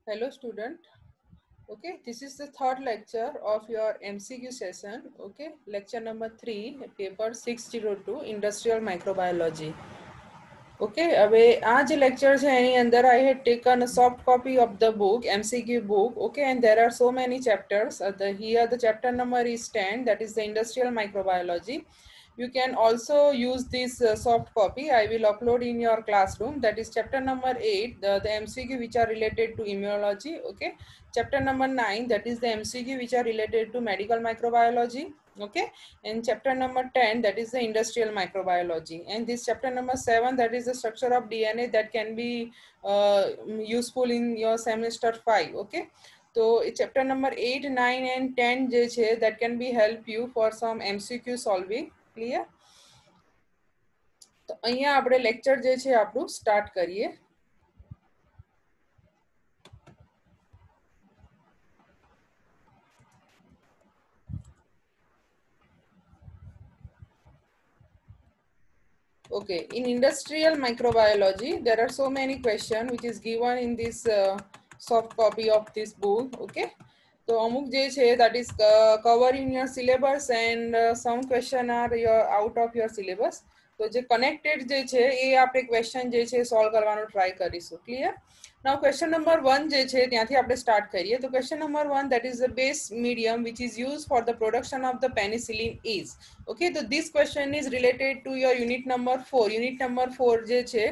Hello student. Okay, this is the third lecture of your MCQ session. Okay, lecture number 3, paper 602, Industrial Microbiology. Okay, હવે આ જે lecture છે એની અંદર I had taken a soft copy of the book, MCQ book. Okay, and there are so many chapters. Here the chapter number is 10, that is the Industrial Microbiology. You can also use this soft copy. I will upload in your classroom. That is chapter number 8, the MCQ which are related to immunology. Okay, chapter number 9, that is the MCQ which are related to medical microbiology. Okay, and chapter number 10, that is the industrial microbiology, and this chapter number 7, that is the structure of DNA, that can be useful in your semester 5. Okay, so chapter number 8, 9 and 10 જે છે that can be help you for some MCQ solving. Clear? તો અહીંયા આપણે lecture જે છે આપણું start કરીએ. Okay, in industrial microbiology, there are so many questions which is given in this soft copy of this book. Okay, so અમુક જે છે that is cover in your syllabus, and some question are your out of your syllabus. તો જે connected જે છે એ આપણે question જે છે solve કરવાનો try કરીશું. Clear? Now question number 1 જે છે ત્યાંથી આપણે start કરીએ. તો question number 1, that is the base medium which is used for the production of the penicillin is. Okay, so this question is related to your unit number 4. Unit number 4 જે છે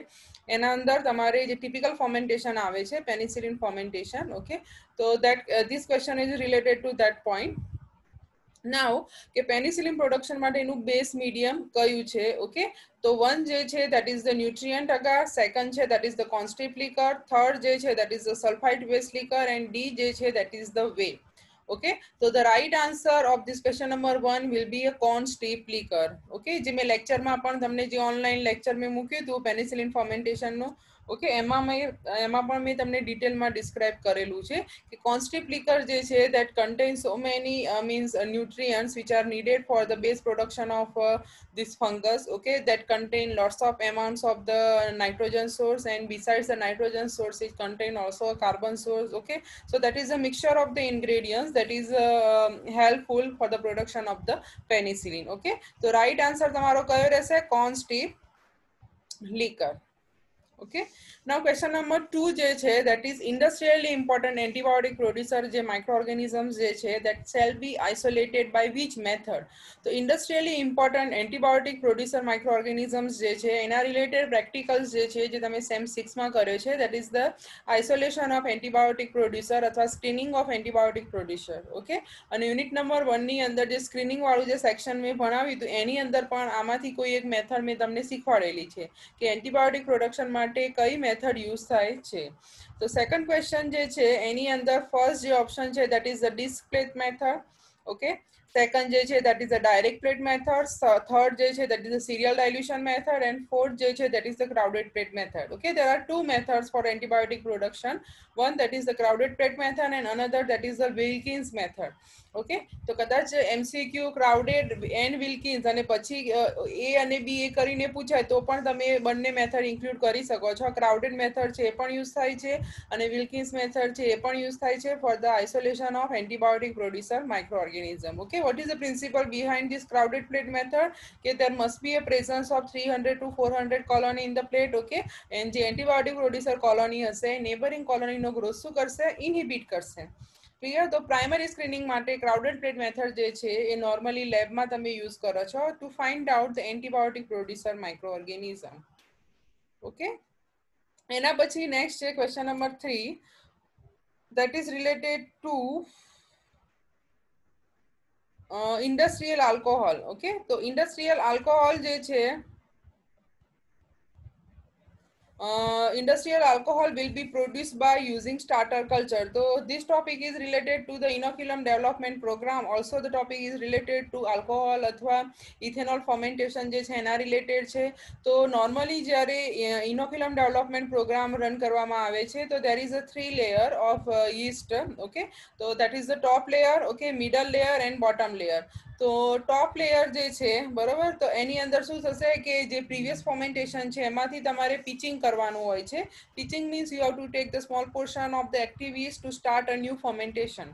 એના અંદર તમારે જે ટિપિકલ ફર્મેન્ટેશન આવે છે penicillin fermentation. Okay, તો that this question is related to that point. Now કે પેનિસિલિન પ્રોડક્શન માટેનું બેઝ મીડિયમ કયું છે? ઓકે, તો 1 જે છે that is the nutrient agar, second છે that is the constrip liquor, third જે છે that is the sulfite based liquor, and D જે છે that is the whey. Okay, so the right answer of this question number 1 will be a corn strip liquor. Okay, જે મેં લેક્ચરમાં પણ તમને જે ઓનલાઈન લેક્ચર મેં મૂક્યું હતું પેનિસિલિન ફર્મેન્ટેશનનું. ઓકે, એમાં પણ મેં તમને ડિટેલમાં ડિસ્ક્રાઇબ કરેલું છે કે કોન્સ્ટ્રિપ liquor જે છે that contains so many means nutrients which are needed for the base production of this fungus. Okay, that contain lots of amounts of the nitrogen source, and besides the nitrogen source it contain also a carbon source. Okay, so that is a mixture of the ingredients that is helpful for the production of the penicillin. Okay, so right answer તમારો કયો રહેશે? corn strip liquor. Okay, now question number 2 જે છે that is industrially important antibiotic producer જે microorganisms જે છે that shall be isolated by which method? તો industrially important antibiotic producer microorganisms જે છે એના related practicals જે છે જે તમે sem 6 માં કર્યો છે, that is the isolation of antibiotic producer અથવા screening of antibiotic producer. Okay, અને unit number 1 ની અંદર જે screening વાળું જે section મેં ભણાવ્યું હતું એની અંદર પણ આમાંથી કોઈ એક મેથડ મેં તમને શીખવાડેલી છે કે એન્ટીબાયોટિક પ્રોડક્શન માટે કઈ મેથડ યુઝ થાય છે. તો સેકન્ડ ક્વેશ્ચન જે છે એની અંદર ફર્સ્ટ જે ઓપ્શન છે that is the disc plate method. Okay, second જે છે that is the direct plate method, third જે છે that is the serial dilution method, and fourth જે છે that is the crowded plate method. Okay, there are two methods for antibiotic production, one that is the crowded plate method and another that is the Wilkins method. Okay, તો કદાચ MCQ crowded and Wilkins અને પછી A અને B એ કરીને પૂછાય તો પણ તમે બંને મેથડ ઇન્ક્લુડ કરી શકો છો. ક્રાઉડેડ મેથડ છે એ પણ યુઝ થાય છે અને વિલ્કિન્સ મેથડ છે એ પણ યુઝ થાય છે for the isolation of antibiotic producer microorganism. Okay, what is the principle behind this crowded plate method? કે there must be a presence of 300 to 400 colony in the plate. Okay, and જે antibiotic producer colony હશે neighbouring કોલોનીનો growth શું કરશે? Inhibit કરશે. Clear? તો primary screening માટે crowded plate method જે છે એ નોર્મલી લેબમાં તમે યુઝ કરો છો to find out the antibiotic producer microorganism. Okay, એના પછી નેક્સ્ટ છે question number 3, that is related to industrial alcohol. Okay, તો industrial alcohol જે છે industrial alcohol will be produced by using starter culture. So this topic is related to the inoculum development program. Also the topic is related to alcohol अथवा ethanol fermentation જે છે એના related છે. તો normally જ્યારે inoculum development program run કરવામાં આવે છે તો there is a 3 layer of yeast. Okay, so that is the top layer, okay, middle layer and bottom layer. તો ટોપ લેયર જે છે બરોબર, તો એની અંદર શું થશે કે જે પ્રીવિયસ ફોર્મેન્ટેશન છે એમાંથી તમારે પિચિંગ કરવાનું હોય છે. Pitching means you have to take the small portion of the active yeast to start a new fermentation.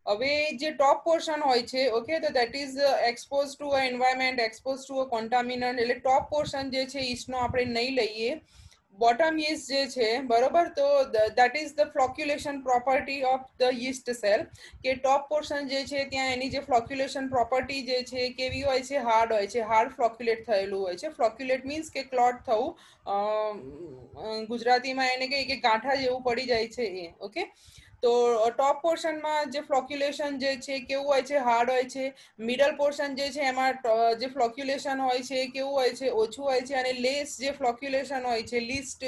હવે જે ટોપ પોર્શન હોય છે ઓકે, તો that is expose to a environment, expose to a contaminant, એટલે top portion જે છે યીસ્ટનો આપણે નહીં લઈએ. બોટમ યીસ્ટ જે છે બરોબર, તો that is the flocculation property of the yeast cell, કે ટોપ પોર્શન જે છે ત્યાં એની જે ફ્લોક્યુલેશન પ્રોપર્ટી જે છે કેવી હોય છે, હાર્ડ હોય છે, હાર્ડ ફ્લોક્યુલેટ થયેલું હોય છે. ફ્લોક્યુલેટ મીન્સ કે ક્લોટ થવું, ગુજરાતીમાં એને કહીએ કે ગાંઠા જેવું પડી જાય છે એ. ઓકે, તો ટોપ પોર્શનમાં જે ફ્લોક્યુલેશન જે છે કેવું હોય છે, હાર્ડ હોય છે. મિડલ પોર્શન જે છે એમાં જે ફ્લોક્યુલેશન હોય છે કેવું હોય છે, ઓછું હોય છે. અને લેસ જે ફ્લોક્યુલેશન હોય છે, લીસ્ટ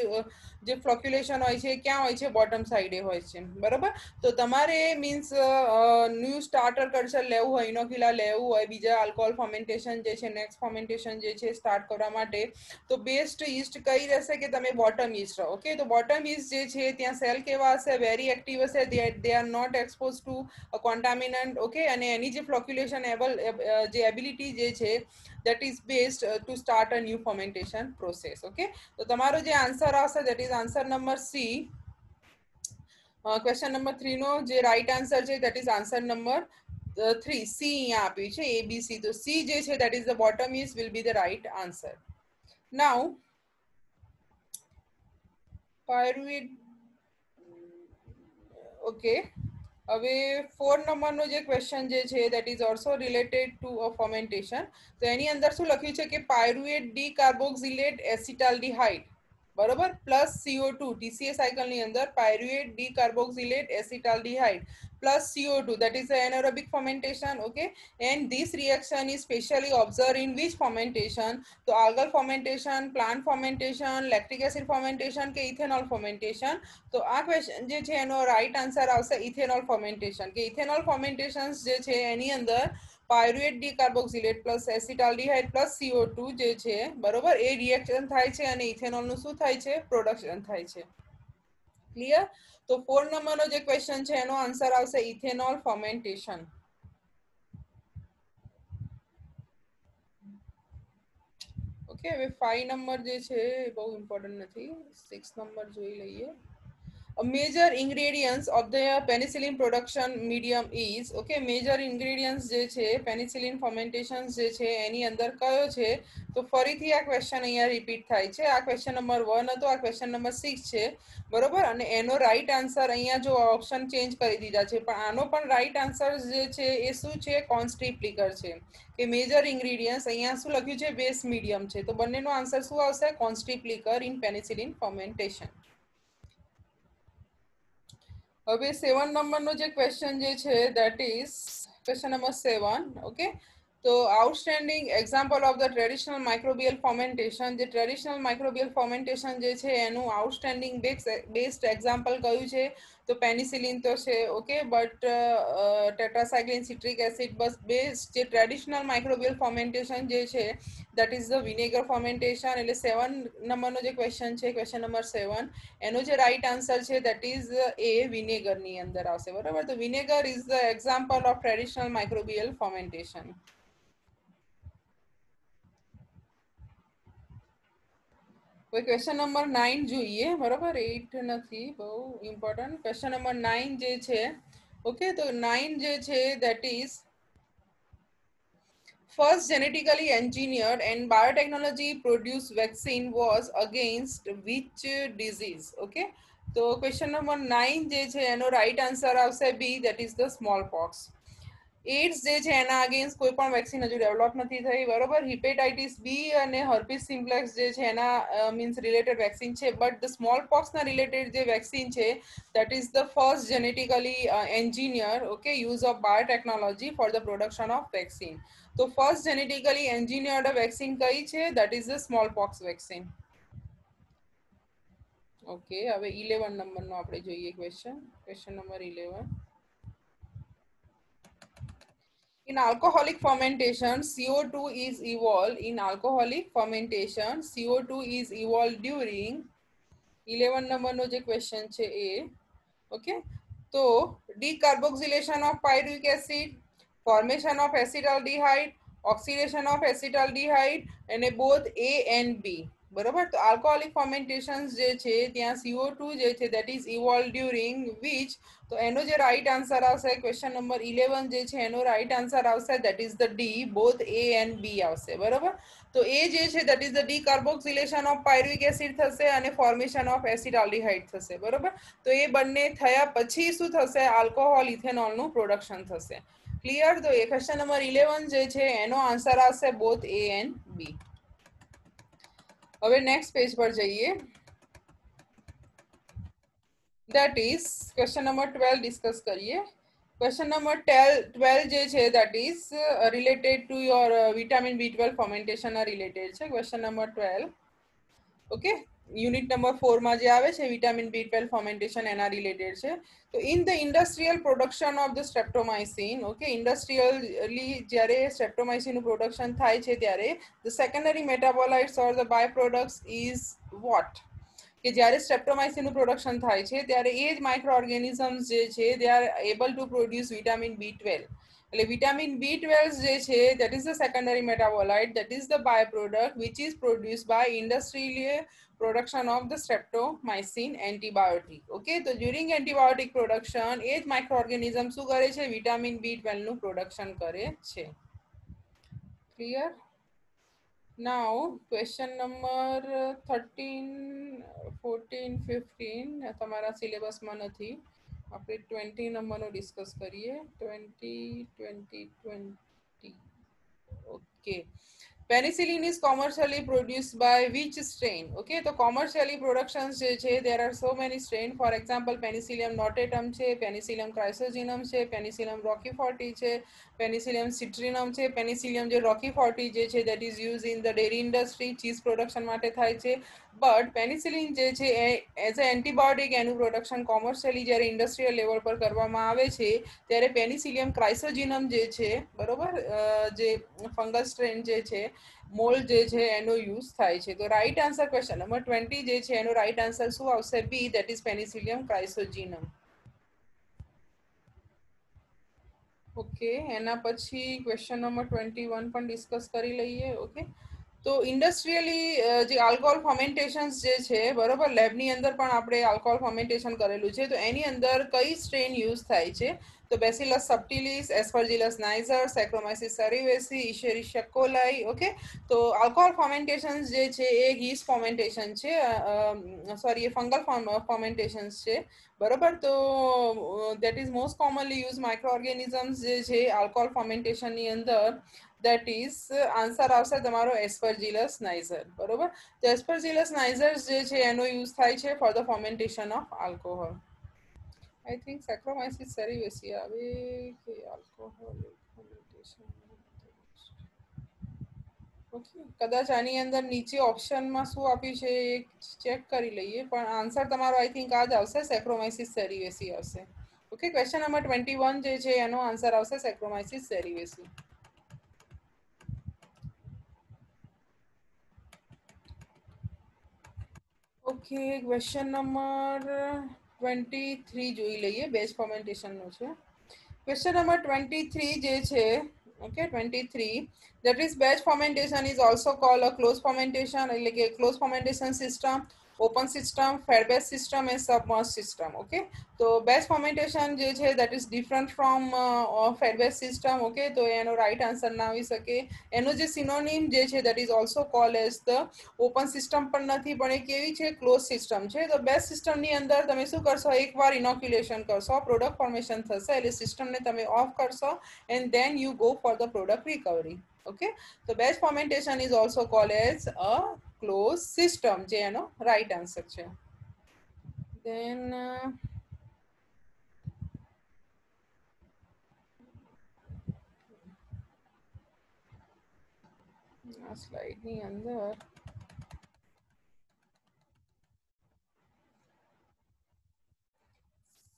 જે ફ્લોક્યુલેશન હોય છે ક્યાં હોય છે, બોટમ સાઈડે હોય છે. બરોબર, તો તમારે મીન્સ ન્યૂ સ્ટાર્ટર કલ્ચર લેવું હોય, ઇનોક્યુલા લેવું હોય, બીજા આલ્કોહોલ ફોર્મેન્ટેશન જે છે, નેક્સ્ટ ફોર્મેન્ટેશન જે છે સ્ટાર્ટ કરવા માટે, તો બેસ્ટ યીસ્ટ કઈ રહેશે કે તમે બોટમ યીસ્ટ. ઓકે, તો બોટમ યીસ્ટ જે છે ત્યાં સેલ કેવા હશે, વેરી એક્ટિવ હશે, they are not expose to contaminant. Okay, અને એની જે ફ્લોક્યુલેશન જે એબિલિટી જે છે that is based to start a new fermentation process. Okay, તો તમારો જે આન્સર આવશે that is answer number C. Question number 3 નો જે રાઈટ આન્સર છે that is answer number 3, C અહીંયા આપ્યું છે, એ બી સી. તો સી જે છે that is the bottom is will be the right answer. Now pyruvate. Okay, હવે 4 નંબરનો જે ક્વેશ્ચન જે છે that is also related to a fermentation. તો એની અંદર શું લખ્યું છે કે પાયરુવેટ ડી કાર્બોક્સિલેટ એસિટાલ્ડિહાઇડ બરોબર પ્લસ CO2, TCA સાયકલની અંદર pyruvate decarboxylate acetaldehyde plus CO2, that is the anaerobic fermentation. Okay, and this reaction is specially observed in which fermentation? તો algal fermentation, plant fermentation, lactic acid fermentation કે ethanol fermentation. તો આ question જે છે એનો right answer આવશે ethanol fermentation, કે ethanol fermentations જે છે એની અંદર pyruvate decarboxylate plus acetaldehyde plus CO2 જે છે બરોબર એ રિએક્શન થાય છે અને ઇથેનોલનું શું થાય છે, પ્રોડક્શન થાય છે. ક્લિયર? તો 4 નંબરનો જે ક્વેશ્ચન છે એનો આન્સર આવશે ઇથેનોલ ફર્મેન્ટેશન. ઓકે, હવે 5 નંબર જે છે બહુ ઇમ્પોર્ટન્ટ નથી, 6 નંબર જોઈ લઈએ. A major ingredients of the penicillin production medium is, okay, major ingredients જે છે penicillin fermentation જે છે એની અંદર કયો છે? તો ફરીથી આ ક્વેશ્ચન અહીંયા રિપીટ થાય છે. આ ક્વેશ્ચન નંબર 1 હતો, આ ક્વેશ્ચન નંબર 6 છે બરોબર. અને એનો રાઈટ આન્સર અહીંયા જો ઓપ્શન ચેન્જ કરી દીધા છે, પણ આનો પણ રાઈટ આન્સર જે છે એ શું છે, કોન્સ્ટ્રીપ્લિકર છે. કે મેજર ઇન્ગ્રેડિયન્ટ્સ અહીંયા શું લખ્યું છે, બેસ મીડિયમ છે. તો બંનેનો આન્સર શું આવશે, કોન્સ્ટ્રીપ્લિકર ઇન પેનિસિલિન ફર્મેન્ટેશન. હવે 7 નંબરનો જે ક્વેશ્ચન જે છે that is question number 7. Okay, તો outstanding example of the traditional microbial fermentation, જે ટ્રેડિશનલ માઇક્રોબિયલ ફર્મેન્ટેશન જે છે એનું આઉટસ્ટેન્ડિંગ બેસ્ટ એક્ઝામ્પલ કયું છે? તો પેનિસિલિન તો છે. Okay, but tetracycline, citric acid, બસ બેસ્ટ જે ટ્રેડિશનલ માઇક્રોબિયલ ફર્મેન્ટેશન જે છે that is the vinegar fermentation. એટલે 7 નંબરનો જે ક્વેશ્ચન છે, ક્વેશ્ચન નંબર 7, એનો જે રાઈટ આન્સર છે that is એ વિનેગર ની અંદર આવશે બરાબર. તો vinegar is the example of traditional microbial fermentation. કોઈ ક્વેશ્ચન નંબર 9 જોઈએ બરાબર, 8 નથી બહુ ઇમ્પોર્ટન્ટ. ક્વેશ્ચન નંબર 9 જે છે ઓકે, તો 9 જે છે that is first genetically engineered and biotechnology produced vaccine was against which disease? Okay, તો ક્વેશ્ચન નંબર 9 જે છે એનો રાઈટ આન્સર આવશે B, that is the smallpox. AIDS જે છે એના અગેન્સ્ટ કોઈ પણ વેક્સિન હજુ ડેવલપ નથી થઈ બરોબર. હિપેટાઇટિસ બી અને હર્પીસ સિમ્પ્લેક્સ જે છે એના મીન્સ રિલેટેડ વેક્સિન છે, બટ ધ સ્મોલપોક્સના રિલેટેડ જે વેક્સિન છે that is the first genetically engineer, okay, use of biotechnology for the production of vaccine. તો ફર્સ્ટ જેનેટિકલી એન્જિનિયર્ડ વેક્સિન કઈ છે? that is the smallpox vaccine. Okay, હવે 11 નંબરનો આપણે જોઈએ question, question number 11. In alcoholic fermentation, CO2 is evolved. In alcoholic fermentation, CO2 is evolved during 11 નંબરનો જે question છે એ. ઓકે, તો decarboxylation of pyruvic acid, formation of acetaldehyde, oxidation of acetaldehyde અને both A and B. બરોબર, તો alcoholic ફર્મેન્ટેશન્સ જે છે ત્યાં CO2 જે છે that is evolved during which, તો એનો જે રાઈટ આન્સર આવશે ક્વેશ્ચન નંબર 11 જે છે એનો રાઈટ આન્સર આવશે that is the D, both A and B આવશે. બરોબર, તો એ જે છે that is the decarboxylation of pyruvic acid થશે અને formation of acetaldehyde થશે. બરોબર, તો એ બંને થયા પછી શું થશે, આલ્કોહોલ ઇથેનોલનું પ્રોડક્શન થશે. ક્લિયર, તો એ ક્વેશ્ચન નંબર 11 જે છે એનો આન્સર આવશે both A and B. હવે નેક્સ્ટ પેજ પર જઈએ, that is question number 12 discuss કરીએ. Question number 12 જે છે that is related to your vitamin B12 fermentation related છે. Question number 12, okay, unit number 4 માં જે આવે છે વિટામિન B12 ફર્મેન્ટેશન એના રિલેટેડ છે. તો in the industrial production of the streptomycin, okay, industrially જ્યારે સ્ટ્રેપ્ટોમાઇસિનનું પ્રોડક્શન થાય છે ત્યારે the secondary metabolites or the by products is what, કે જ્યારે સ્ટ્રેપ્ટોમાઇસિનનું પ્રોડક્શન થાય છે ત્યારે એ જ માઇક્રો ઓર્ગેનિઝમ્સ જે છે they are able to produce vitamin B12. એટલે વિટામિન B12 જે છે that is the secondary metabolite, that is the byproduct which is produced by industrial production of the streptomycin antibiotic. Okay, તો during antibiotic production એ જ માઇક્રોઓર્ગેનિઝમ શું કરે છે, vitamin B12 નું production કરે છે. ક્લિયર? Now question number 13, 14, 15 તમારા સિલેબસમાં નથી, આપણે 20 નંબરનો ડિસ્કસ કરીએ. 20, 20, 20. Okay, penicillin is commercially produced by which strain? Okay, તો commercially productions જે છે there are so many strain. For example, penicillium notatum છે, penicillium chrysogenum છે, penicillium roqueforti છે, penicillium citrinum છે. penicillium જે roqueforti જે છે that is used in the dairy industry, cheese production માટે થાય છે. બટ પેનિસિલિન જે છે એ એઝ અ એન્ટીબાયોટિક એનું પ્રોડક્શન કોમર્શિયલી જ્યારે ઇન્ડસ્ટ્રીયલ લેવલ પર કરવામાં આવે છે ત્યારે પેનિસિલિયમ ક્રાઇસોજીનમ જે છે, બરોબર, જે ફંગલ સ્ટ્રેન જે છે, મોલ્ડ જે છે એનો યુઝ થાય છે. તો રાઈટ આન્સર ક્વેશ્ચન નંબર 20 જે છે એનો રાઈટ આન્સર શું આવશે, બી, ધેટ ઇઝ પેનિસિલિયમ ક્રાઇસોજીનમ. ઓકે, એના પછી ક્વેશ્ચન નંબર 21 પણ ડિસ્કસ કરી લઈએ. ઓકે, તો ઇન્ડસ્ટ્રીયલી જે આલ્કોહોલ ફર્મેન્ટેશન્સ જે છે, બરોબર, લેબની અંદર પણ આપણે આલ્કોહોલ ફર્મેન્ટેશન કરેલું છે, તો એની અંદર કઈ સ્ટ્રેન યુઝ થાય છે, તો Bacillus subtilis, Aspergillus niger, Saccharomyces cerevisiae, Escherichia coli. Okay, તો આલ્કોહોલ ફર્મેન્ટેશન્સ જે છે એ ગીસ ફર્મેન્ટેશન છે, સોરી, એ ફંગલ ફર્મેન્ટેશન્સ છે. બરોબર, તો that is most commonly use microorganisms જે છે આલ્કોહોલ ફર્મેન્ટેશનની અંદર, that is આન્સર આવશે તમારો એસ્પરજીલસ નાઇઝર. બરોબર, તો એસ્પરજીલસ નાઇઝર્સ જે છે એનો યુઝ થાય છે for the fermentation of alcohol. I think Saccharomyces cerevisiae આવે કે આલ્કોહોલ ફર્મેન્ટેશન. ઓકે, કદાચ આની અંદર નીચે ઓપ્શનમાં શું આપ્યું છે એ ચેક કરી લઈએ, પણ આન્સર તમારો આઈ થિંક આ જ આવશે, સેક્રોમાઇસિસ સેરિવેસી આવશે. ઓકે, ક્વેશ્ચન નંબર 21 જે છે એનો આન્સર આવશે સેક્રોમાઇસિસ સેરિવેસી. ઓકે, ક્વેશ્ચન નંબર 23 જોઈ લઈએ, બેચ ફર્મેન્ટેશનનો છે. ક્વેશ્ચન નંબર 23 જે છે, okay, 23, that is batch fermentation is also called a closed fermentation, એટલે કે closed fermentation system, open system, fed batch system and submerged system. Okay, તો batch fermentation જે છે that is different from fed batch system. Okay, તો એનો right answer ના આવી શકે. એનો જે સિનોનિમ જે છે that is also called as the open system પણ નથી, પણ એ કેવી છે, ક્લોઝ સિસ્ટમ છે. તો બેચ સિસ્ટમની અંદર તમે શું કરશો, એકવાર ઇનોક્યુલેશન કરશો, પ્રોડક્ટ ફોર્મેશન થશે, એટલે સિસ્ટમને તમે ઓફ કરશો and then you go for the product recovery. Okay, so batch fermentation is also called as a closed system, જે એનો રાઈટ આન્સર છે. Then આ સ્લાઇડની અંદર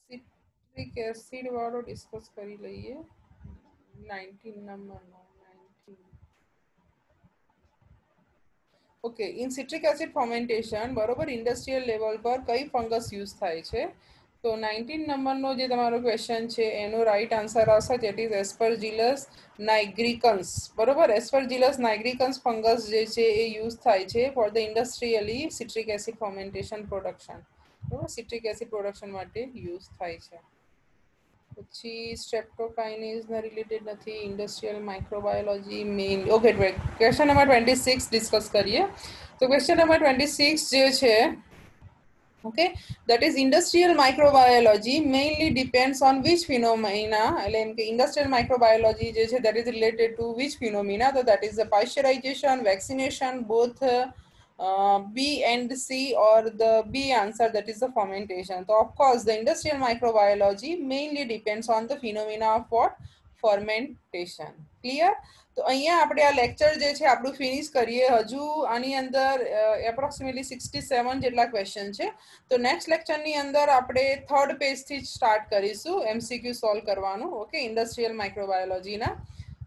સિટ્રિક એસિડ વાળો ડિસ્કસ કરી લઈએ. 19 નંબરનો. ઓકે, ઇન સિટ્રિક એસિડ ફર્મેન્ટેશન, બરોબર, ઇન્ડસ્ટ્રીયલ લેવલ પર કઈ ફંગસ યુઝ થાય છે, તો 19 નંબરનો જે તમારો ક્વેશ્ચન છે એનો રાઈટ આન્સર આવશે ધેટ ઇઝ એસ્પરજીલસ નાઇગ્રિકન્સ. બરોબર, એસ્પરજીલસ નાઇગ્રિકન્સ ફંગસ જે છે એ યુઝ થાય છે for the industrially citric acid fermentation production. બરોબર, સિટ્રિક એસિડ પ્રોડક્શન માટે યુઝ થાય છે. પછી સ્ટ્રેપ્ટોકાઇનેઝના રિલેટેડ નથી, industrial microbiology main. Okay, question number 26 discuss કરીએ. તો ક્વેશ્ચન નંબર 26 જે છે, okay, that is industrial microbiology mainly depends on which phenomena. Industrial microbiology that is related to which phenomena? So that is the pasteurization, vaccination, both B and C, or the B answer, that is the fermentation. So of course the industrial microbiology mainly depends on the phenomena of what? Fermentation. Clear? તો અહીંયા આપણે આ lecture જે છે આપણું finish કરીએ. હજુ આની અંદર એપ્રોક્સિમેટલી 67 જેટલા ક્વેશ્ચન છે. તો નેક્સ્ટ લેક્ચરની અંદર આપણે થર્ડ પેજથી જ સ્ટાર્ટ કરીશું MCQ સોલ્વ કરવાનું. ઓકે, ઇન્ડસ્ટ્રીયલ માઇક્રોબાયોલોજીના.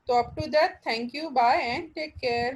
તો up to that, thank you, bye and take care.